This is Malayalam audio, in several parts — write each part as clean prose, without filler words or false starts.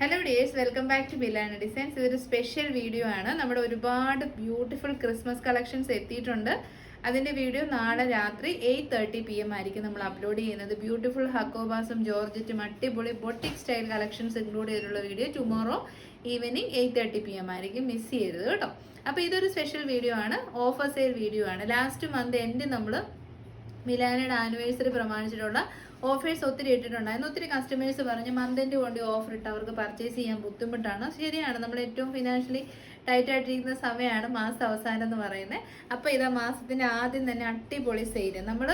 Hello dears, welcome back to Bilana designs. ഇതൊരു സ്പെഷ്യൽ വീഡിയോ ആണ്. നമ്മുടെ ഒരുപാട് ബ്യൂട്ടിഫുൾ ക്രിസ്മസ് കളക്ഷൻസ് എത്തിയിട്ടുണ്ട്. അതിന്റെ വീഡിയോ നാളെ രാത്രി 8:30 PM ആയിരിക്കും നമ്മൾ അപ്ലോഡ് ചെയ്യുന്നത്. ബ്യൂട്ടിഫുൾ ഹക്കോബാസും ജോർജറ്റും അടിപൊളി ബൊട്ടിക് സ്റ്റൈൽ കളക്ഷൻസ് ഇൻക്ലൂഡ് ചെയ്തിട്ടുള്ള വീഡിയോ ടുമോറോ ഈവനിങ് 8:30 PM ആയിരിക്കും. മിസ് ചെയ്യരുത് കേട്ടോ. അപ്പോൾ ഇതൊരു സ്പെഷ്യൽ വീഡിയോ ആണ്, ഓഫർ സെയിൽ വീഡിയോ ആണ്. ലാസ്റ്റ് മന്ത് എൻഡ് നമ്മൾ മിലാനയുടെ ആനിവേഴ്സറി പ്രമാണിച്ചിട്ടുള്ള ഓഫേഴ്സ് ഒത്തിരി ഇട്ടിട്ടുണ്ടായിരുന്നു. ഒത്തിരി കസ്റ്റമേഴ്സ് പറഞ്ഞ് മന്ത് എൻഡ് കൊണ്ട് ഓഫർ ഇട്ട് അവർക്ക് പർച്ചേസ് ചെയ്യാൻ ബുദ്ധിമുട്ടാണ്. ശരിയാണ്, നമ്മൾ ഏറ്റവും ഫിനാൻഷ്യലി ടൈറ്റ് ആയിട്ടിരിക്കുന്ന സമയമാണ് മാസം അവസാനം എന്ന് പറയുന്നത്. അപ്പോൾ ഇതാ മാസത്തിൻ്റെ ആദ്യം തന്നെ അടിപൊളി സെയിൽ. നമ്മൾ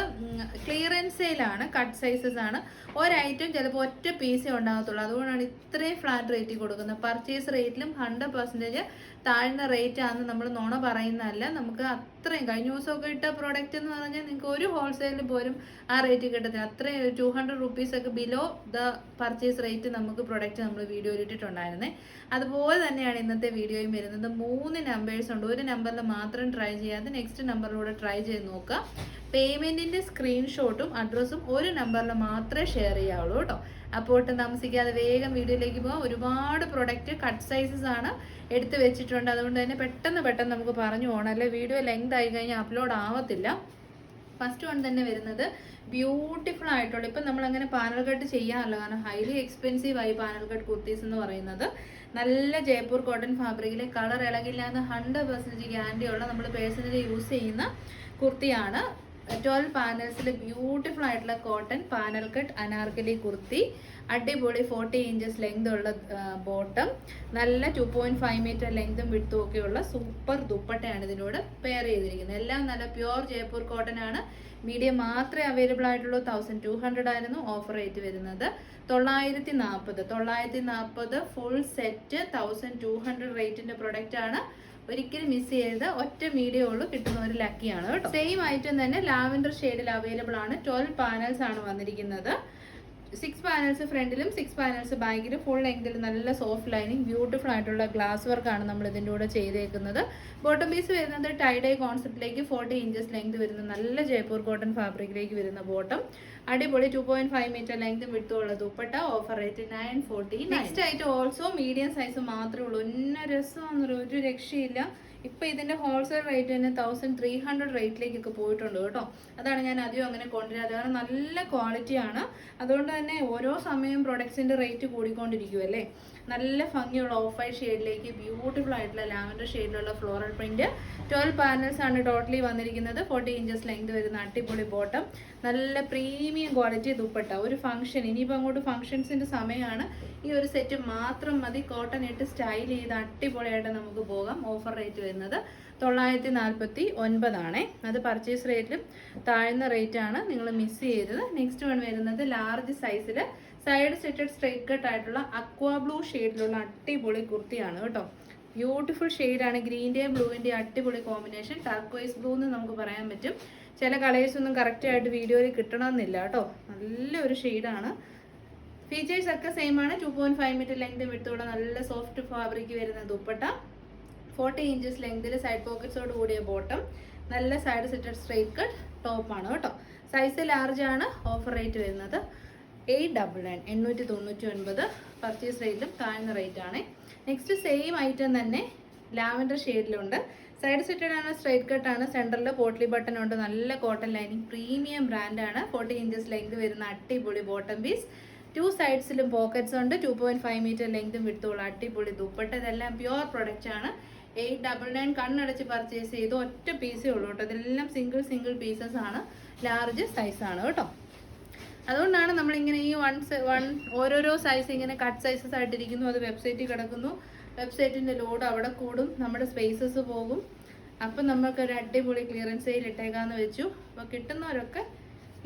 ക്ലിയറൻസ് സെയിലാണ്, കട്ട് സൈസസ് ആണ്. ഒരൈറ്റം ചിലപ്പോൾ ഒറ്റ പീസേ ഉണ്ടാകത്തുള്ളൂ. അതുകൊണ്ടാണ് ഇത്രയും ഫ്ലാറ്റ് റേറ്റിൽ കൊടുക്കുന്നത്. പർച്ചേസ് റേറ്റിലും 100% താഴ്ന്ന റേറ്റ് ആണെന്ന് നമ്മൾ നുണ പറയുന്നതല്ല. നമുക്ക് അത്രയും കഴിഞ്ഞ ദിവസമൊക്കെ ഇട്ട പ്രോഡക്റ്റ് എന്ന് പറഞ്ഞാൽ നിങ്ങൾക്ക് ഒരു ഹോൾസെയിലിൽ പോലും ആ റേറ്റ് കിട്ടത്തില്ല. അത്രയും 200 rupees ഒക്കെ ബിലോ ദ പർച്ചേസ് റേറ്റ് നമുക്ക് പ്രൊഡക്റ്റ് നമ്മൾ വീഡിയോയിൽ ഇട്ടിട്ടുണ്ടായിരുന്നേ. അതുപോലെ തന്നെയാണ് ഇന്നത്തെ വീഡിയോയും വരുന്നത്. 3 നമ്പേഴ്സ് ഉണ്ട്. ഒരു നമ്പറിൽ മാത്രം ട്രൈ ചെയ്യാതെ നെക്സ്റ്റ് നമ്പറിലൂടെ ട്രൈ ചെയ്ത് നോക്കുക. പേയ്മെന്റിന്റെ സ്ക്രീൻഷോട്ടും അഡ്രസ്സും ഒരു നമ്പറിൽ മാത്രമേ ഷെയർ ചെയ്യാവുള്ളൂ കേട്ടോ. അപ്പോൾ ഒട്ടും താമസിക്കാതെ വേഗം വീഡിയോയിലേക്ക് പോകാം. ഒരുപാട് പ്രൊഡക്റ്റ് കട്ട് സൈസസ് ആണ് എടുത്ത് വെച്ചിട്ടുണ്ട്. അതുകൊണ്ട് തന്നെ പെട്ടെന്ന് നമുക്ക് പറഞ്ഞു പോകണം, അല്ലെ വീഡിയോ ലെങ്ത് ആയി കഴിഞ്ഞാൽ അപ്ലോഡ് ആവത്തില്ല. ഫസ്റ്റ് വൺ തന്നെ വരുന്നത് ബ്യൂട്ടിഫുൾ ആയിട്ടുള്ള, ഇപ്പം നമ്മളങ്ങനെ പാനൽ കട്ട് ചെയ്യാറില്ല, കാരണം ഹൈലി എക്സ്പെൻസീവ് ആയി പാനൽ കട്ട് കുർത്തീസ് എന്ന് പറയുന്നത്. നല്ല ജയ്പൂർ കോട്ടൺ ഫാബ്രിക്കിലെ കളർ ഇളകില്ലാന്ന് 100% ഗ്യാരണ്ടി ഉള്ള നമ്മൾ പേഴ്സണലി യൂസ് ചെയ്യുന്ന കുർത്തിയാണ്. 12 പാനൽസിൽ ബ്യൂട്ടിഫുൾ ആയിട്ടുള്ള cotton panel cut Anarkali kurti. അടിപൊളി 40 inches ലെങ്ത് ഉള്ള ബോട്ടം, നല്ല 2.5 meter ലെങ്തും വിഡ്ത്തും ഒക്കെയുള്ള സൂപ്പർ ദുപ്പട്ടയാണ് ഇതിനോട് പെയർ ചെയ്തിരിക്കുന്നത്. എല്ലാം നല്ല പ്യുവർ ജയ്പൂർ കോട്ടൺ ആണ്. മീഡിയം മാത്രമേ അവൈലബിൾ ആയിട്ടുള്ളൂ. 1200 ആയിരുന്നു ഓഫർ റേറ്റ് വരുന്നത്. 940 ഫുൾ സെറ്റ് 1200 റേറ്റിന്റെ പ്രൊഡക്റ്റ് ആണ്. ഒരിക്കലും മിസ് ചെയ്യരുത്. ഒറ്റ മീഡിയം ഉള്ളൂ, കിട്ടുന്ന ഒരു ലക്കിയാണ് കേട്ടോ. സെയിം ഐറ്റം തന്നെ ലാവൻഡർ ഷെയ്ഡിൽ അവൈലബിൾ ആണ്. 12 പാനൽസ് ആണ് വന്നിരിക്കുന്നത്. 6 പാനൽസ് ഫ്രണ്ടിലും 6 പാനൽസ് ബാക്കിലും ഫുൾ ലെങ്തിൽ നല്ല സോഫ്റ്റ് ലൈനിങ് ബ്യൂട്ടിഫുൾ ആയിട്ടുള്ള ഗ്ലാസ് വർക്കാണ് നമ്മൾ ഇതിൻ്റെ കൂടെ ചെയ്തേക്കുന്നത്. ബോട്ടം പീസ് വരുന്നത് ടൈഡൈ കോൺസെപ്റ്റിലേക്ക് 40 inches ലെങ്ത് വരുന്ന നല്ല ജയ്പൂർ കോട്ടൺ ഫാബ്രിക്കിലേക്ക് വരുന്ന ബോട്ടം. അടിപൊളി 2.5 meter ലെങ്തും വിട്ടുള്ള ദുപ്പട്ട. Offer rate 940. നെക്സ്റ്റ് ആയിട്ട് ഓൾസോ മീഡിയം സൈസ് മാത്രമേ ഉള്ളൂ. ഒന്നും രസമാണെന്നൊരു ഒരു രക്ഷയില്ല. ഇപ്പം ഇതിൻ്റെ ഹോൾസെയിൽ റേറ്റ് തന്നെ 1300 റേറ്റിലേക്കൊക്കെ പോയിട്ടുണ്ട് കേട്ടോ. അതാണ് ഞാൻ അധികം അങ്ങനെ കൊണ്ടുവരാതെ, കാരണം നല്ല ക്വാളിറ്റിയാണ്. അതുകൊണ്ട് തന്നെ ഓരോ സമയം പ്രൊഡക്ട്സിൻ്റെ റേറ്റ് കൂടിക്കൊണ്ടിരിക്കുമല്ലേ. നല്ല ഭംഗിയുള്ള ഓഫ് വൈറ്റ് ഷെയ്ഡിലേക്ക് ബ്യൂട്ടിഫുൾ ആയിട്ടുള്ള ലാവൻഡർ ഷെയ്ഡിലുള്ള ഫ്ലോറൽ പ്രിന്റ്. 12 പാനൽസ് ആണ് ടോട്ടലി വന്നിരിക്കുന്നത്. 40 inches ലെങ്ത് വരുന്ന അടിപൊളി ബോട്ടം. നല്ല പ്രീമിയം ക്വാളിറ്റി ദുപ്പട്ട. ഒരു ഫംഗ്ഷൻ, ഇനിയിപ്പോൾ അങ്ങോട്ട് ഫംഗ്ഷൻസിൻ്റെ സമയമാണ്. ഈ ഒരു സെറ്റ് മാത്രം മതി. കോട്ടൺ ഇട്ട് സ്റ്റൈൽ ചെയ്ത് അടിപൊളിയായിട്ട് നമുക്ക് പോകാം. ഓഫർ റേറ്റ് വരുന്നത് 949 ആണേ. അത് പർച്ചേസ് റേറ്റിലും താഴ്ന്ന റേറ്റ് ആണ്, നിങ്ങൾ മിസ് ചെയ്തത്. നെക്സ്റ്റ് വൺ വരുന്നത് ലാർജ് സൈസിൽ സൈഡ് സെറ്റഡ് സ്ട്രൈറ്റ് കട്ട് ആയിട്ടുള്ള അക്വാ ബ്ലൂ ഷെയ്ഡിലുള്ള അടിപൊളി കുർത്തിയാണ് കേട്ടോ. ബ്യൂട്ടിഫുൾ ഷെയ്ഡാണ്. ഗ്രീൻ്റെയും ബ്ലൂവിൻ്റെയും അടിപൊളി കോമ്പിനേഷൻ. ടർക്വൈസ് ബ്ലൂ എന്ന് നമുക്ക് പറയാൻ പറ്റും. ചില കളേഴ്സ് ഒന്നും കറക്റ്റായിട്ട് വീഡിയോയിൽ കിട്ടണമെന്നില്ല കേട്ടോ. നല്ലൊരു ഷെയ്ഡാണ്. ഫീച്ചേഴ്സ് ഒക്കെ സെയിം ആണ്. 2.5 meter ലെങ്ത് വിട്ടുള്ള നല്ല സോഫ്റ്റ് ഫാബ്രിക് വരുന്ന ദുപ്പട്ട. 40 inches ലെങ്തിൽ സൈഡ് പോക്കറ്റ്സോട് കൂടിയ ബോട്ടം. നല്ല സൈഡ് സെറ്റഡ് സ്ട്രൈറ്റ് കട്ട് ടോപ്പാണ് കേട്ടോ. സൈസ് ലാർജ് ആണ്. ഓഫർ റേറ്റ് വരുന്നത് 899 പർച്ചേസ് റേറ്റിലും താഴ്ന്ന റേറ്റ് ആണ്. നെക്സ്റ്റ് സെയിം ഐറ്റം തന്നെ ലാവൻഡർ ഷെയ്ഡിലുണ്ട്. സൈഡ് സെറ്റഡ് ആണ്, സ്ട്രൈറ്റ് കട്ട് ആണ്. സെൻറ്ററിൽ പോട്ട്ലി ബട്ടൺ ഉണ്ട്. നല്ല കോട്ടൺ ലൈനിങ് പ്രീമിയം ബ്രാൻഡാണ്. 40 inches ലെങ്ത് വരുന്ന അടിപൊളി ബോട്ടം പീസ്. 2 സൈഡ്സിലും പോക്കറ്റ്സ് ഉണ്ട്. 2.5 meter ലെങ്തും വിട്ടുള്ള അടിപൊളി ദുപ്പട്ട. ഇതെല്ലാം പ്യുവർ പ്രൊഡക്റ്റ് ആണ്. 899 കണ്ണടച്ച് പർച്ചേസ് ചെയ്ത് ഒറ്റ പീസേ ഉള്ളൂ കേട്ടോ. ഇതെല്ലാം സിംഗിൾ പീസസ് ആണ്. ലാർജ് സൈസാണ് കേട്ടോ. അതുകൊണ്ടാണ് നമ്മളിങ്ങനെ ഈ ഓരോരോ സൈസ് ഇങ്ങനെ കട്ട് സൈസസ് ആയിട്ടിരിക്കുന്നു. അത് വെബ്സൈറ്റിൽ കിടക്കുന്നു. വെബ്സൈറ്റിൻ്റെ ലോഡ് അവിടെ കൂടും, നമ്മുടെ സ്പേസസ് പോകും. അപ്പം നമുക്കൊരു അടിപൊളി ക്ലിയറൻസ് സെയിൽ ഇട്ടേക്കാന്ന് വെച്ചു. അപ്പോൾ കിട്ടുന്നവരൊക്കെ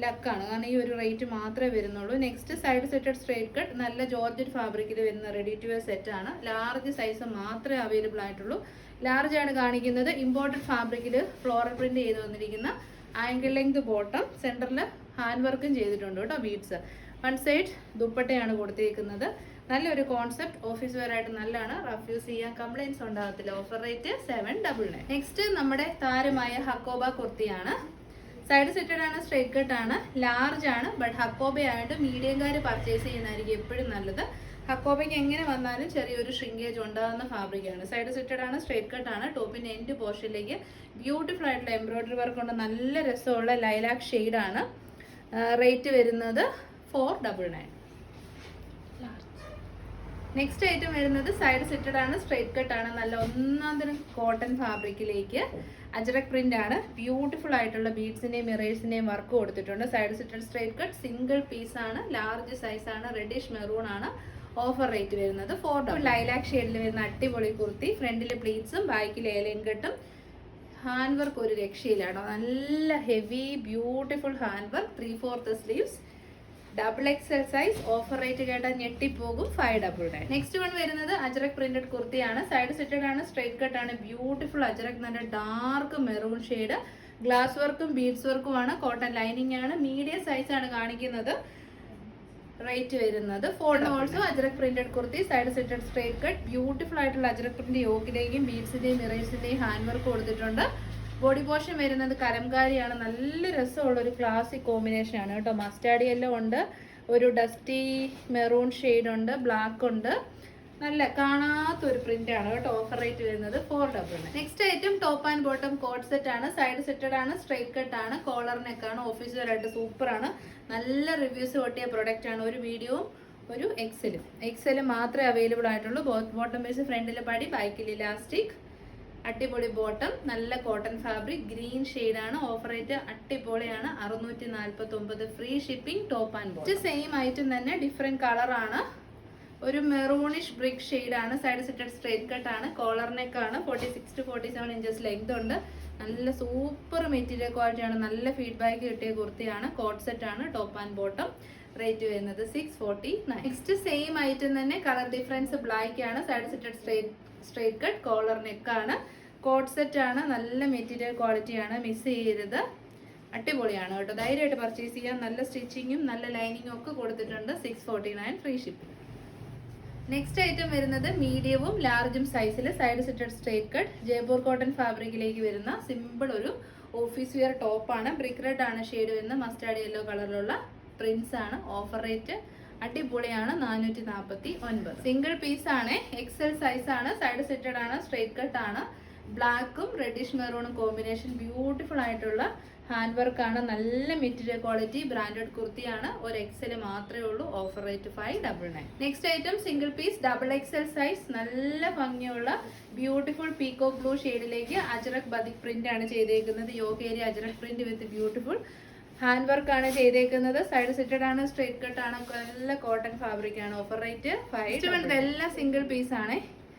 ലക്കാണ്, കാരണം ഈ ഒരു റേറ്റ് മാത്രമേ വരുന്നുള്ളൂ. നെക്സ്റ്റ് സൈഡ് സെറ്റഡ് സ്ട്രൈറ്റ് കട്ട് നല്ല ജോർജറ്റ് ഫാബ്രിക്കിൽ വരുന്ന റെഡി ടു വെയർ സെറ്റാണ്. ലാർജ് സൈസ് മാത്രമേ അവൈലബിൾ ആയിട്ടുള്ളൂ. ലാർജ് ആണ് കാണിക്കുന്നത്. ഇമ്പോർട്ടഡ് ഫാബ്രിക്കിൽ ഫ്ലോറൽ പ്രിന്റ് ചെയ്ത് വന്നിരിക്കുന്ന ആങ്കിൾ ലെങ്ത് ബോട്ടം. സെൻറ്ററിൽ ഹാൻഡ് വർക്കും ചെയ്തിട്ടുണ്ട് കേട്ടോ, ബീഡ്സ്. വൺ സൈഡ് ദുപ്പട്ടയാണ് കൊടുത്തേക്കുന്നത്. നല്ലൊരു കോൺസെപ്റ്റ്. ഓഫീസ് വെയർ ആയിട്ട് നല്ലതാണ്. റഫ്യൂസ് ചെയ്യാൻ കംപ്ലൈൻസ് ഉണ്ടാകത്തില്ല. Offer rate 799. നെക്സ്റ്റ് നമ്മുടെ താരമായ ഹക്കോബ കുർത്തിയാണ്. സൈഡ് സെറ്റഡ് ആണ്, സ്ട്രൈറ്റ് കട്ട് ആണ്, ലാർജ് ആണ്. ബട്ട് ഹക്കോബ ആയിട്ട് മീഡിയംകാർ പർച്ചേസ് ചെയ്യുന്നതായിരിക്കും എപ്പോഴും നല്ലത്. ഹക്കോബയ്ക്ക് എങ്ങനെ വന്നാലും ചെറിയൊരു ഷ്രിങ്കേജ് ഉണ്ടാകുന്ന ഫാബ്രിക്കാണ്. സൈഡ് സിറ്റഡ് ആണ്, സ്ട്രേറ്റ് കട്ട് ആണ്. ടോപ്പിന്റെ എൻഡ് പോർഷനിലേക്ക് ബ്യൂട്ടിഫുൾ ആയിട്ടുള്ള എംബ്രോയിഡറി വർക്ക് കൊണ്ട് നല്ല രസമുള്ള ലൈലാക്ക് ഷെയ്ഡാണ്. റേറ്റ് വരുന്നത് 499. നെക്സ്റ്റ് ഐറ്റം വരുന്നത് സൈഡ് സിറ്റഡ് ആണ്, സ്ട്രേറ്റ് കട്ട് ആണ്. നല്ല ഒന്നാം തരം കോട്ടൺ ഫാബ്രിക്കിലേക്ക് അജറക് പ്രിന്റ് ആണ്. ബ്യൂട്ടിഫുൾ ആയിട്ടുള്ള ബീഡ്സിന്റെയും മിറേഴ്സിന്റെയും വർക്ക് കൊടുത്തിട്ടുണ്ട്. Side slitted straight cut, single piece ആണ്, ലാർജ് സൈസ് ആണ്, റെഡിഷ് മെറൂൺ ആണ്. ഓഫർ റേറ്റ് വരുന്നത് 4. ലൈലാക്ക് ഷെയ്ഡിൽ വരുന്ന അടിപൊളി കുർത്തി. ഫ്രണ്ടിൽ പ്ലീറ്റ്സും ബാക്കിൽ ഏലയും കെട്ടും. ഹാൻഡ് വർക്ക് ഒരു രക്ഷയിലാണോ, നല്ല heavy beautiful hand work. 3/4 sleeves, XXL size. Offer rate കേട്ടാൽ ഞെട്ടിപ്പോകും. 599. നെക്സ്റ്റ് വൺ വരുന്നത് അജറക് പ്രിന്റഡ് കുർത്തിയാണ്. സൈഡ് സിറ്റഡ് ആണ്, സ്ട്രേറ്റ് കട്ട് ആണ്. ബ്യൂട്ടിഫുൾ അജറക്, നല്ല ഡാർക്ക് മെറൂൺ ഷെയ്ഡ്. ഗ്ലാസ് വർക്കും ബീഡ്സ് വർക്കും ആണ്. കോട്ടൺ ലൈനിങ് ആണ്. മീഡിയം സൈസ് ആണ് കാണിക്കുന്നത്. റേറ്റ് വരുന്നത് 4. Also Ajrak printed kurti, side slitted straight cut. Beautiful ആയിട്ടുള്ള അജറക് പ്രിന്റ് യോക്കിലേക്കും ബീഡ്സിന്റെയും മിറേഴ്സിന്റെയും ഹാൻഡ് വർക്ക് കൊടുത്തിട്ടുണ്ട്. ബോഡി പോർഷൻ വരുന്നത് കലംകാരിയാണ്. നല്ല രസമുള്ള ഒരു ക്ലാസിക് കോമ്പിനേഷൻ ആണ് കേട്ടോ. മസ്റ്റാർഡ് യെല്ലോ ഉണ്ട്, ഒരു ഡസ്റ്റി മെറൂൺ ഷെയ്ഡ് ഉണ്ട്, ബ്ലാക്ക് ഉണ്ട്. നല്ല കാണാത്തൊരു പ്രിന്റ് ആണ് കേട്ടോ. ഓഫർ റേറ്റ് വരുന്നത് 499. Next item top and bottom code set ആണ്. സൈഡ് സെറ്റഡ് ആണ്, സ്ട്രേറ്റ് കട്ട് ആണ്, കോളർ നെക്ക് ആണ്. ഓഫീസിലായിട്ട് സൂപ്പർ ആണ്. നല്ല റിവ്യൂസ് കൊട്ടിയ പ്രൊഡക്റ്റ് ആണ്. ഒരു വീഡിയോയും ഒരു എക്സലും മാത്രമേ അവൈലബിൾ ആയിട്ടുള്ളൂ. ബോട്ടം പീസ് ഫ്രണ്ടിൽ പടി, ബാക്കിൽ ഇലാസ്റ്റിക്. അടിപൊളി ബോട്ടം, നല്ല കോട്ടൺ ഫാബ്രിക്, ഗ്രീൻ ആണ്. ഓഫർ റേറ്റ് അടിപൊളിയാണ്. 649. Free shipping. Top and bottom same item തന്നെ, ഡിഫറെന്റ് കളറാണ്. ഒരു മെറൂണിഷ് ബ്രിക്ക് ഷെയ്ഡാണ്. സൈഡ് സിറ്റഡ് സ്ട്രേറ്റ് കട്ട് ആണ്, കോളർ നെക്ക് ആണ്. 46 to 47 ഇഞ്ചസ് ലെങ്ത് ഉണ്ട്. നല്ല സൂപ്പർ മെറ്റീരിയൽ ക്വാളിറ്റി ആണ്. നല്ല ഫീഡ്ബാക്ക് കിട്ടിയ കുർത്തിയാണ്. കോട്ട് സെറ്റ് ആണ്. Top and bottom. റേറ്റ് വരുന്നത് 649. നെക്സ്റ്റ് സെയിം ഐറ്റം തന്നെ, കളർ ഡിഫറൻസ് ബ്ലാക്ക് ആണ്. Side slitted straight cut, collar neck ആണ്. കോട്ട് സെറ്റ് ആണ്. നല്ല മെറ്റീരിയൽ ക്വാളിറ്റി ആണ്. മിസ് ചെയ്യരുത്. അടിപൊളിയാണ് കേട്ടോ. ധൈര്യമായിട്ട് പർച്ചേസ് ചെയ്യാം. നല്ല സ്റ്റിച്ചിങ്ങും നല്ല ലൈനിങ്ങും ഒക്കെ കൊടുത്തിട്ടുണ്ട്. 649. Free shipping. നെക്സ്റ്റ് ഐറ്റം വരുന്നത് മീഡിയവും ലാർജും സൈസിൽ, side slitted straight cut, Jaipur cotton ഫാബ്രിക്കിലേക്ക് വരുന്ന സിമ്പിൾ ഒരു ഓഫീസ് വിയർ ടോപ്പാണ്. ബ്രിക്ക് റെഡ് ആണ് ഷെയ്ഡ് വരുന്ന, മസ്റ്റാർഡ് യെല്ലോ കളറിലുള്ള പ്രിന്റ്സ് ആണ്. ഓഫർ റേറ്റ് അടിപൊളിയാണ്. 449. സിംഗിൾ പീസ് ആണ്, XL സൈസ് ആണ്. സൈഡ് സിറ്റഡ് ആണ്, സ്ട്രേറ്റ് കട്ട് ആണ്. ബ്ലാക്കും റെഡിഷ് മെറൂണും കോമ്പിനേഷൻ. ബ്യൂട്ടിഫുൾ ആയിട്ടുള്ള ഹാൻഡ് വർക്ക് ആണ്. നല്ല മെറ്റീരിയൽ ക്വാളിറ്റി, ബ്രാൻഡഡ് കുർത്തിയാണ്. ഒരു XL മാത്രമേ ഉള്ളൂ. Offer rate 599. Next item single piece, XXL size. നല്ല ഭംഗിയുള്ള ബ്യൂട്ടിഫുൾ പീക്കോ ബ്ലൂ ഷെയ്ഡിലേക്ക് അജറക് ബതിക് പ്രിന്റ് ആണ് ചെയ്തേക്കുന്നത്. Yoke area ajrak print with beautiful hand work ആണ് ചെയ്തേക്കുന്നത്. സൈഡ് സിറ്റഡ് ആണ്, സ്ട്രേറ്റ് കട്ട് ആണ്. നല്ല കോട്ടൺ ഫാബ്രിക് ആണ്. Offer rate 5. എല്ലാം സിംഗിൾ പീസ് ആണ്.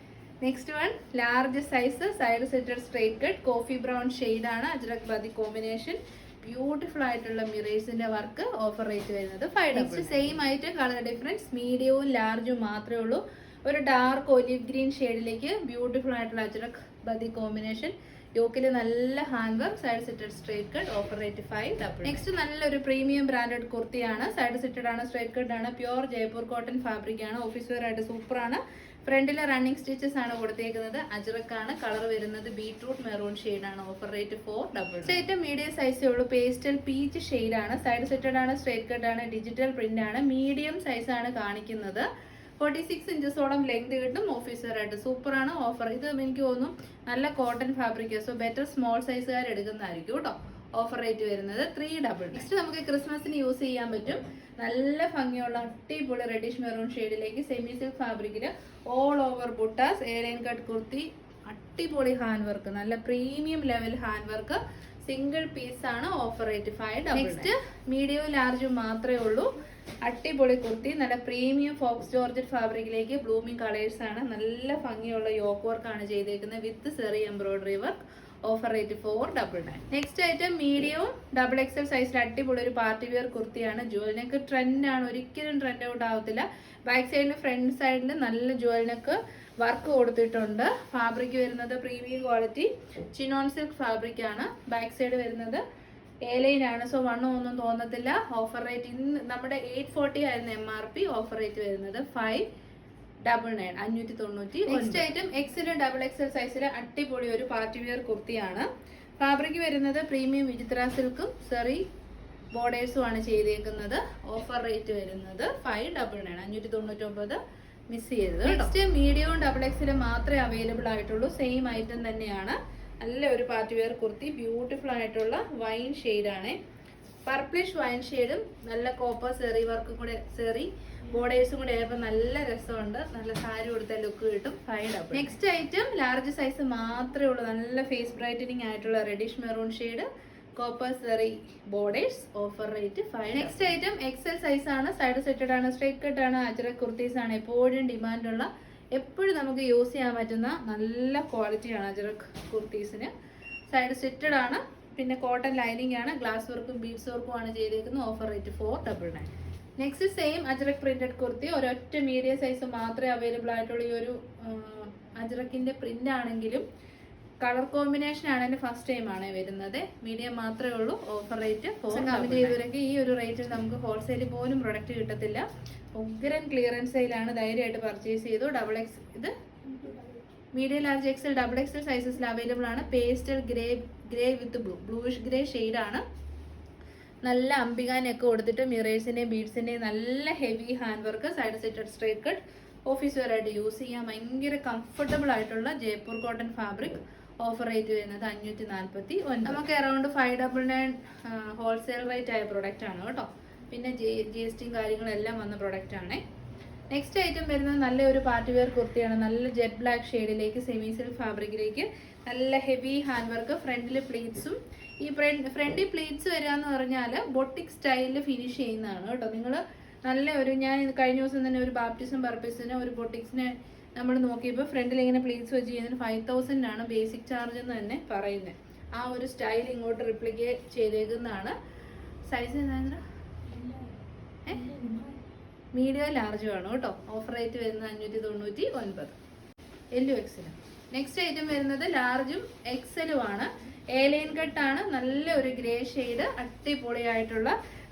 Next one large size, side slitted straight cut, coffee brown shade ആണ്. അജ്രക് ബതി കോമ്പിനേഷൻ. ബ്യൂട്ടിഫുൾ ആയിട്ടുള്ള മിറേഴ്സിന്റെ വർക്ക്. ഓഫർ റേറ്റ് വരുന്നത് 5. സെയിം ആയിട്ട് കളർ ഡിഫറൻസ് മീഡിയവും ലാർജും മാത്രമേ ഉള്ളൂ. ഒരു ഡാർക്ക് ഒലിവ് ഗ്രീൻ ഷെയ്ഡിലേക്ക് ബ്യൂട്ടിഫുൾ ആയിട്ടുള്ള അജ്രക് ബതി കോമ്പിനേഷൻ. യോക്കിൽ നല്ല hand work, side slitted straight cut. Offer rate 5. Next നല്ലൊരു പ്രീമിയം ബ്രാൻഡഡ് കുർത്തിയാണ്. സൈഡ് സിറ്റഡ് ആണ്, സ്ട്രേറ്റ് കട്ട് ആണ്. പ്യുവർ ജയ്പൂർ കോട്ടൺ ഫാബ്രിക് ആണ്. ഓഫീസ് വെയർ ആയിട്ട് സൂപ്പർ ആണ്. ഫ്രണ്ടിലെ റണ്ണിങ് സ്റ്റിച്ചസ് ആണ് കൊടുത്തേക്കുന്നത്. അജ്രക്കാണ്. കളർ വരുന്നത് ബീട്രൂട്ട് മെറൂൺ ഷെയ്ഡ് ആണ്. Offer rate 4. ഐറ്റം മീഡിയം സൈസേ ഉള്ളൂ. പേസ്റ്റൽ പീച്ച് ഷെയ്ഡ് ആണ്. സൈഡ് സെറ്റഡ് ആണ്, സ്ട്രേറ്റ് കട്ട് ആണ്. ഡിജിറ്റൽ പ്രിന്റ് ആണ്. മീഡിയം സൈസ് ആണ് കാണിക്കുന്നത്. 46 ഇഞ്ചസോളം ലെങ്ത് കിട്ടും. ഓഫീസ് വെയർ ആയിട്ട് സൂപ്പർ ആണ്. ഓഫർ ഇത് എനിക്ക് തോന്നുന്നു നല്ല cotton fabric. So better small സൈസുകാർ എടുക്കുന്നതായിരിക്കും കേട്ടോ. ഓഫർ റേറ്റ് വരുന്നത് 3. നെക്സ്റ്റ് നമുക്ക് ക്രിസ്മസിന് യൂസ് ചെയ്യാൻ പറ്റും. നല്ല ഭംഗിയുള്ള അടിപൊളി റെഡിഷ് മെറൂൺ ഷെയ്ഡിലേക്ക് സെമി സിൽക്ക് ഫാബ്രിക്കില് all over buttas, airline cut kurti. അടിപൊളി ഹാൻഡ് വർക്ക്, നല്ല premium level hand work. Single piece ആണ്. Offer rate 5. നെക്സ്റ്റ് മീഡിയവും ലാർജും മാത്രമേ ഉള്ളൂ. അടിപൊളി കുർത്തി, നല്ല പ്രീമിയം ഫോക്സ് ജോർജറ്റ് ഫാബ്രിക്കിലേക്ക് ബ്ലൂമിംഗ് കളേഴ്സ് ആണ്. നല്ല ഭംഗിയുള്ള യോക്ക് വർക്ക് ആണ് ചെയ്തേക്കുന്നത് with zari embroidery work. Offer rate 499. Next item മീഡിയവും XXL സൈസിൽ അടിപൊളി ഒരു പാർട്ടി വെയർ കുർത്തിയാണ്. ജുവലിനൊക്കെ ട്രെൻഡ് ആണ്, ഒരിക്കലും ട്രെൻഡ് ഔട്ട് ആവത്തില്ല. ബാക്ക് സൈഡിലും ഫ്രണ്ട് സൈഡിലും നല്ല ജുവലിനൊക്കെ വർക്ക് കൊടുത്തിട്ടുണ്ട്. ഫാബ്രിക് വരുന്നത് premium quality chinon silk fabric ആണ്. ബാക്ക് സൈഡ് വരുന്നത് എലൈൻ ആണ്. സോ വണ്ണം ഒന്നും തോന്നത്തില്ല. ഓഫർ റേറ്റ് ഇന്ന് നമ്മുടെ 840 ആയിരുന്നു MRP. ഓഫർ റേറ്റ് വരുന്നത് 599, 590. നെക്സ്റ്റ് ഐറ്റം XXL സൈസിലെ അടിപൊളി ഒരു പാർട്ടി വെയർ കുർത്തിയാണ്. ഫാബ്രിക് വരുന്നത് പ്രീമിയം വിചിത്ര സിൽക്കും സെറി ബോർഡേഴ്സും ആണ് ചെയ്തേക്കുന്നത്. ഓഫർ റേറ്റ് വരുന്നത് 599, 599. മിസ് ചെയ്തത്. നെക്സ്റ്റ് മീഡിയവും ഡബിൾ എക്സിലും മാത്രമേ അവൈലബിൾ ആയിട്ടുള്ളൂ. സെയിം ഐറ്റം തന്നെയാണ്. നല്ല ഒരു പാർട്ടി വെയർ കുർത്തി, ബ്യൂട്ടിഫുൾ ആയിട്ടുള്ള വൈൻ ഷെയ്ഡാണ്. പർപ്പിളിഷ് വൈൻ ഷെയ്ഡും നല്ല കോപ്പർ സെറി വർക്കും കൂടെ, സെറി ബോർഡേഴ്സും കൂടെ ആയപ്പോൾ നല്ല രസമുണ്ട്. നല്ല സാരി കൊടുത്ത ലുക്ക് കിട്ടും. 5 double. Next item large size മാത്രമേ ഉള്ളൂ. നല്ല ഫേസ് ബ്രൈറ്റനിങ് ആയിട്ടുള്ള reddish maroon shade, copper zari borders, offer rate 5. Next item XL size ആണ്. സൈഡ് സെറ്റഡ് ആണ്, സ്ട്രൈറ്റ് കട്ട് ആണ്, അജ്രക് കുർത്തീസ് ആണ്. എപ്പോഴും ഡിമാൻഡുള്ള, എപ്പോഴും നമുക്ക് യൂസ് ചെയ്യാൻ പറ്റുന്ന നല്ല ക്വാളിറ്റിയാണ് അജ്രക് കുർത്തീസിന്. സൈഡ് സെറ്റഡ് ആണ്, പിന്നെ കോട്ടൺ ലൈനിങ് ആണ്, ഗ്ലാസ് വർക്കും ബീഡ്സ് വർക്കും ആണ് ചെയ്തേക്കുന്നത്. Offer rate 499. Next same ajrak printed kurti, ഒരൊറ്റ മീഡിയം സൈസ് മാത്രമേ അവൈലബിൾ ആയിട്ടുള്ളൂ. ഈ ഒരു അജ്രക്കിന്റെ പ്രിന്റ് ആണെങ്കിലും കളർ കോമ്പിനേഷൻ ആണെങ്കിൽ ഫസ്റ്റ് ടൈം ആണ് വരുന്നത്. മീഡിയം മാത്രമേ ഉള്ളൂ. Offer rate 4. കമന്റ് ചെയ്തവരൊക്കെ ഈ ഒരു റേറ്റിൽ നമുക്ക് ഹോൾസെയിൽ പോലും പ്രൊഡക്റ്റ് കിട്ടത്തില്ല. ഉഗ്രൻ ക്ലിയറൻസ് സെയിലാണ്. ധൈര്യമായിട്ട് പർച്ചേസ് ചെയ്തു. ഡബിൾ എക്സ്, ഇത് medium large XL double XL സൈസസിൽ അവൈലബിൾ ആണ്. Pastel grey with bluish grey ഷെയ്ഡാണ്. നല്ല അംബികാനൊക്കെ കൊടുത്തിട്ട് മിറേഴ്സിന്റെയും ബീഡ്സിന്റെയും നല്ല heavy hand work, side slitted straight cut, office wear ആയിട്ട് യൂസ് ചെയ്യാൻ ഭയങ്കര കംഫർട്ടബിൾ ആയിട്ടുള്ള Jaipur cotton fabric. Offer rate വരുന്നത് 549. നമുക്ക് അറൌണ്ട് 599 ഹോൾസെയിൽ റേറ്റ് ആയ പ്രൊഡക്റ്റ് ആണ് കേട്ടോ. പിന്നെ GST കാര്യങ്ങളെല്ലാം വന്ന പ്രൊഡക്റ്റ് ആണ്. നെക്സ്റ്റ് ഐറ്റം വരുന്നത് നല്ല ഒരു പാർട്ടി വെയർ കുർത്തിയാണ്. നല്ല ജെറ്റ് ബ്ലാക്ക് ഷെയ്ഡിലേക്ക് സെമി സിൽക്ക് ഫാബ്രിക്കിലേക്ക് നല്ല ഹെവി ഹാൻഡ് വർക്ക്, ഫ്രണ്ടിൽ പ്ലീറ്റ്സും. ഈ ഫ്രണ്ടിൽ പ്ലീറ്റ്സ് വരിക എന്ന് പറഞ്ഞാൽ ബൊട്ടിക് സ്റ്റൈലിൽ ഫിനിഷ് ചെയ്യുന്നതാണ് കേട്ടോ. നിങ്ങൾ നല്ല ഒരു, ഞാൻ കഴിഞ്ഞ ദിവസം തന്നെ ഒരു ബാപ്റ്റിസം പർപ്പസിന് ഒരു ബൊട്ടിക്സിനെ നമ്മൾ നോക്കിയപ്പോൾ ഫ്രണ്ടിൽ ഇങ്ങനെ പ്ലീറ്റ്സ് വെച്ച് ചെയ്യുന്നതിന് 5000 ആണ് ബേസിക് ചാർജ് എന്ന് തന്നെ പറയുന്നത്. ആ ഒരു സ്റ്റൈൽ ഇങ്ങോട്ട് റിപ്ലിക്കേറ്റ് ചെയ്തേക്കുന്നതാണ്. സൈസ് എന്താ? മീഡിയം ലാർജും ആണ് കേട്ടോ. ഓഫർ റേറ്റ് വരുന്നത് 599. LXL. നെക്സ്റ്റ് ഐറ്റം വരുന്നത് ലാർജും എക്സലും ആണ്. ഏലൈൻ കട്ടാണ്. നല്ല ഒരു ഗ്രേ ഷെയ്ഡ്, അടിപൊളിയായിട്ടുള്ള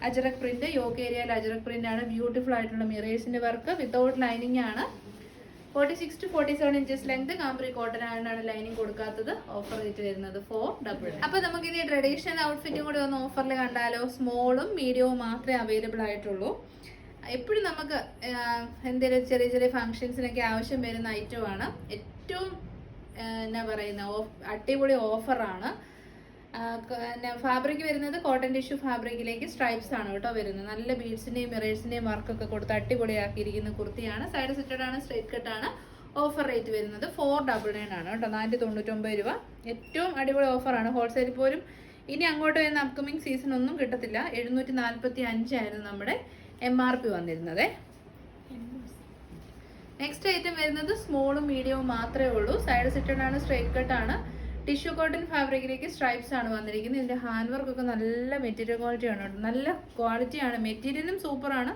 അജറക് പ്രിന്റ്, യോക്ക് ഏരിയയിൽ അജറക് പ്രിന്റ് ആണ്. ബ്യൂട്ടിഫുൾ ആയിട്ടുള്ള മിറേഴ്സിന്റെ വർക്ക്, വിത്തൗട്ട് ലൈനിങ് ആണ്. 46 to 47 inches length, cambric cotton ആണ് ലൈനിങ് കൊടുക്കാത്തത്. ഓഫർ റേറ്റ് വരുന്നത് 499. അപ്പൊ നമുക്ക് ഇനി ട്രഡീഷണൽ ഔട്ട്ഫിറ്റും കൂടി ഒന്ന് ഓഫറിൽ കണ്ടാലോ. സ്മോളും മീഡിയവും മാത്രമേ അവൈലബിൾ ആയിട്ടുള്ളൂ. എപ്പോഴും നമുക്ക് എന്തെങ്കിലും ചെറിയ ചെറിയ ഫംഗ്ഷൻസിനൊക്കെ ആവശ്യം വരുന്ന ഐറ്റമാണ്. ഏറ്റവും എന്നാ പറയുന്ന അടിപൊളി ഓഫറാണ്. ഫാബ്രിക് വരുന്നത് കോട്ടൺ ടിഷ്യൂ ഫാബ്രിക്കിലേക്ക് സ്ട്രൈപ്സ് ആണ് കേട്ടോ വരുന്നത്. നല്ല ബീഡ്സിന്റെയും മിറേഴ്സിന്റെയും വർക്കൊക്കെ കൊടുത്ത് അടിപൊളിയാക്കിയിരിക്കുന്ന കുർത്തിയാണ്. സൈഡ് സെറ്റഡ് ആണ്, സ്ട്രേറ്റ് കട്ടാണ്. ഓഫർ റേറ്റ് വരുന്നത് 499 ആണ് കേട്ടോ. 499 രൂപ. ഏറ്റവും അടിപൊളി ഓഫറാണ്. ഹോൾസെയിൽ പോലും ഇനി അങ്ങോട്ട് വരുന്ന അപ്കമിങ് സീസൺ ഒന്നും കിട്ടത്തില്ല. 745 ആയിരുന്നു നമ്മുടെ MRP വന്നിരുന്നത്. നെക്സ്റ്റ് ഐറ്റം വരുന്നത് സ്മോളും മീഡിയവും മാത്രമേ ഉള്ളൂ. സൈഡ് സെറ്റഡ് ആണ്, സ്ട്രേറ്റ് കട്ട് ആണ്. ടിഷ്യൂ കോട്ടൺ ഫാബ്രിക്കിലേക്ക് സ്ട്രൈപ്സ് ആണ് വന്നിരിക്കുന്നത്. ഇതിന്റെ ഹാൻഡ് വർക്ക് ഒക്കെ നല്ല മെറ്റീരിയൽ ക്വാളിറ്റി ആണ്. നല്ല ക്വാളിറ്റിയാണ്. മെറ്റീരിയലും സൂപ്പറാണ്,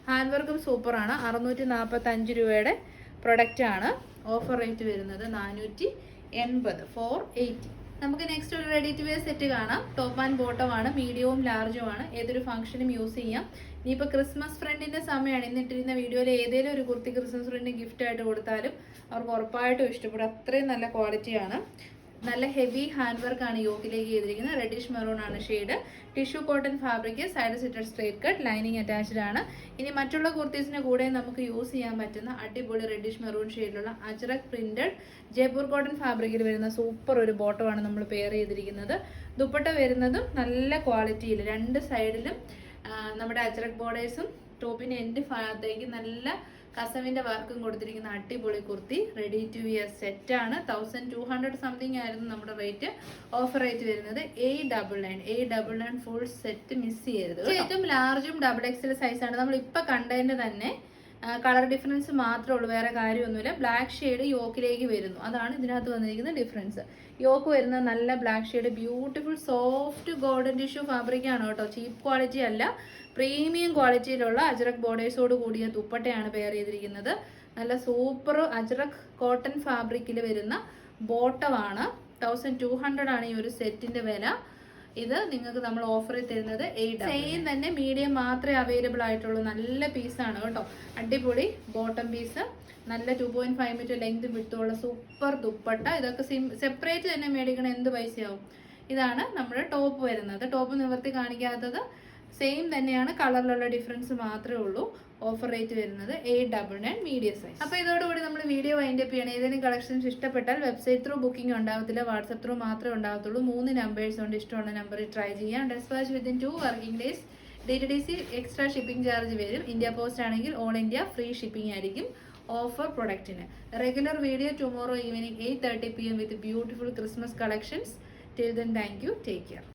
ഹാൻഡ് വർക്കും സൂപ്പറാണ്. 645 രൂപയുടെ പ്രൊഡക്റ്റ് ആണ്. ഓഫർ റേറ്റ് വരുന്നത് 480. 480. നമുക്ക് നെക്സ്റ്റ് ഒരു റെഡി ടു വെയർ സെറ്റ് കാണാം. ടോപ്പ് ആൻഡ് ബോട്ടം ആണ്. മീഡിയവും ലാർജും ആണ്. ഏതൊരു ഫംഗ്ഷനും യൂസ് ചെയ്യാം. ഇനിയിപ്പോൾ ക്രിസ്മസ് ഫ്രണ്ടിന്റെ സമയമാണ്. ഇന്നിട്ടിരുന്ന വീഡിയോയിൽ ഏതെങ്കിലും ഒരു കുർത്തി ക്രിസ്മസ് ഫ്രണ്ടിന് ഗിഫ്റ്റ് ആയിട്ട് കൊടുത്താലും അവർക്ക് ഉറപ്പായിട്ടും ഇഷ്ടപ്പെടും. അത്രയും നല്ല ക്വാളിറ്റിയാണ്. നല്ല ഹെവി ഹാൻഡ് വർക്ക് ആണ് യോക്കിലേക്ക് ചെയ്തിരിക്കുന്നത്. റെഡിഷ് മെറൂൺ ആണ് shade. Tissue cotton fabric, side slitted straight cut, lining attached ആണ്. ഇനി മറ്റുള്ള കുർത്തീസിന് കൂടെ നമുക്ക് യൂസ് ചെയ്യാൻ പറ്റുന്ന അടിപൊളി റെഡിഷ് മെറൂൺ ഷെയ്ഡിലുള്ള അജ്രക് പ്രിന്റഡ് ജയ്പൂർ കോട്ടൺ ഫാബ്രിക്കിൽ വരുന്ന സൂപ്പർ ഒരു ബോട്ടമാണ് നമ്മൾ പെയർ ചെയ്തിരിക്കുന്നത്. ദുപ്പട്ട വരുന്നതും നല്ല ക്വാളിറ്റിയിൽ രണ്ട് സൈഡിലും നമ്മുടെ അജ്രക് ബോർഡേഴ്സും ടോപ്പിന്റെ എൻഡ് ഭാഗത്തേക്ക് നല്ല കസവിന്റെ വർക്കും കൊടുത്തിരിക്കുന്ന അടിപൊളി kurti. Ready to wear set ആണ്. 1200 സംതിങ് ആയിരുന്നു നമ്മുടെ റേറ്റ്. ഓഫർ റേറ്റ് വരുന്നത് 899. ഫുൾ സെറ്റ് മിസ് ചെയ്യരുത്. ഏറ്റവും ലാർജും ഡബിൾ എക്സൽ സൈസാണ്. നമ്മൾ ഇപ്പൊ കണ്ടതിന്റെ തന്നെ കളർ ഡിഫറൻസ് മാത്രമേ ഉള്ളൂ, വേറെ കാര്യമൊന്നുമില്ല. ബ്ലാക്ക് ഷെയ്ഡ് യോക്കിലേക്ക് വരുന്നു, അതാണ് ഇതിനകത്ത് വന്നിരിക്കുന്ന ഡിഫറൻസ്. യോക്ക് വരുന്നത് നല്ല black shade, beautiful soft golden tissue fabric ആണ് കേട്ടോ. ചീപ്പ് ക്വാളിറ്റി അല്ല, പ്രീമിയം ക്വാളിറ്റിയിലുള്ള അജ്രക് ബോർഡേഴ്സോട് കൂടിയ ദുപ്പട്ടയാണ് പെയർ ചെയ്തിരിക്കുന്നത്. നല്ല സൂപ്പർ അജ്രക് കോട്ടൺ ഫാബ്രിക്കിൽ വരുന്ന ബോട്ടമാണ്. 1200 ആണ് ഈ ഒരു സെറ്റിന്റെ വില. ഇത് നിങ്ങൾക്ക് നമ്മൾ ഓഫറിൽ തരുന്നത് 8. സെയിം തന്നെ മീഡിയം മാത്രമേ അവൈലബിൾ ആയിട്ടുള്ളൂ. നല്ല പീസാണ് കേട്ടോ, അടിപൊളി ബോട്ടം പീസ്. നല്ല 2.5 മീറ്റർ ലെങ്ത് വിട്ടുള്ള സൂപ്പർ ദുപ്പട്ട. ഇതൊക്കെ സെപ്പറേറ്റ് തന്നെ മേടിക്കണം, എന്ത് പൈസയാവും. ഇതാണ് നമ്മുടെ ടോപ്പ് വരുന്നത്. ടോപ്പ് നിവർത്തി കാണിക്കാത്തത് സെയിം തന്നെയാണ്, കളറിലുള്ള ഡിഫറൻസ് മാത്രമേ ഉള്ളൂ. ഓഫർ റേറ്റ് വരുന്നത് 899 മീഡിയം സൈസ്. അപ്പോൾ ഇതോടുകൂടി നമ്മൾ വീഡിയോ വൈൻഡ് അപ്പ് ചെയ്യണം. ഏതെങ്കിലും കളക്ഷൻസ് ഇഷ്ടപ്പെട്ടാൽ വെബ്സൈറ്റ് ത്രൂ ബുക്കിംഗ് ഉണ്ടാവത്തില്ല, വാട്സപ്പ് ത്രൂ മാത്രമേ ഉണ്ടാവത്തുള്ളൂ. 3 നമ്പേഴ്സ് ഉണ്ട്, ഇഷ്ടമുള്ള നമ്പറിൽ ട്രൈ ചെയ്യാം. Dispatch within 2 working days. DTDC extra shipping charge വരും. ഇന്ത്യ പോസ്റ്റ് ആണെങ്കിൽ ഓൾ ഇന്ത്യ ഫ്രീ ഷിപ്പിംഗ് ആയിരിക്കും ഓഫർ പ്രൊഡക്റ്റിന്. Regular video tomorrow evening 8:30 PM with beautiful Christmas collections. Till then, thank you. Take care.